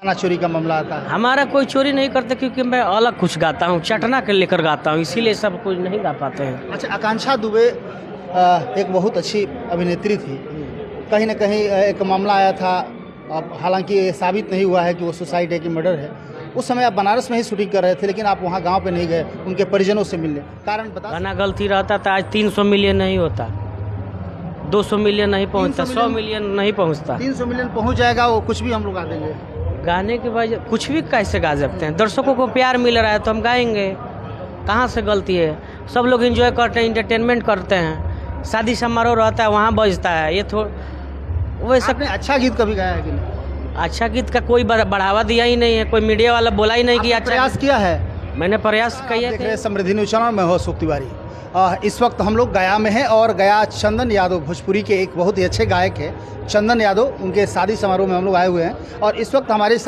ना चोरी का मामला आता है। हमारा कोई चोरी नहीं करते क्योंकि मैं अलग कुछ गाता हूँ, चटना के लेकर गाता हूँ, इसीलिए सब कुछ नहीं गा पाते हैं। अच्छा, आकांक्षा दुबे एक बहुत अच्छी अभिनेत्री थी। कहीं ना कहीं एक मामला आया था, अब हालांकि ये साबित नहीं हुआ है कि वो सुसाइड है कि मर्डर है। उस समय आप बनारस में ही शूटिंग कर रहे थे, लेकिन आप वहाँ गांव पे नहीं गए उनके परिजनों से मिलने, कारण बता। गाना गलती रहता था, आज 300 मिलियन नहीं होता, 200 मिलियन नहीं पहुंचता, 100 मिलियन नहीं पहुंचता। 300 मिलियन पहुँच जाएगा, वो कुछ भी हम लोग गा देंगे। गाने के वजह कुछ भी कैसे गा सकते हैं? दर्शकों को प्यार मिल रहा है तो हम गाएंगे, कहाँ से गलती है? सब लोग एंजॉय करते हैं, इंटरटेनमेंट करते हैं, शादी समारोह रहता है वहाँ बजता है, ये वैसा। आपने अच्छा गीत कभी गाया है कि नहीं? अच्छा गीत का कोई बढ़ावा दिया ही नहीं है, कोई मीडिया वाला बोला ही नहीं कि आपने अच्छा। प्रयास किया है? मैंने प्रयास किया देख रहे हैं समृद्धि न्यूज़ चैनल में हो सुख तिवारी। इस वक्त हम लोग गया में हैं और गया चंदन यादव भोजपुरी के एक बहुत ही अच्छे गायक है चंदन यादव, उनके शादी समारोह में हम लोग आए हुए हैं और इस वक्त हमारे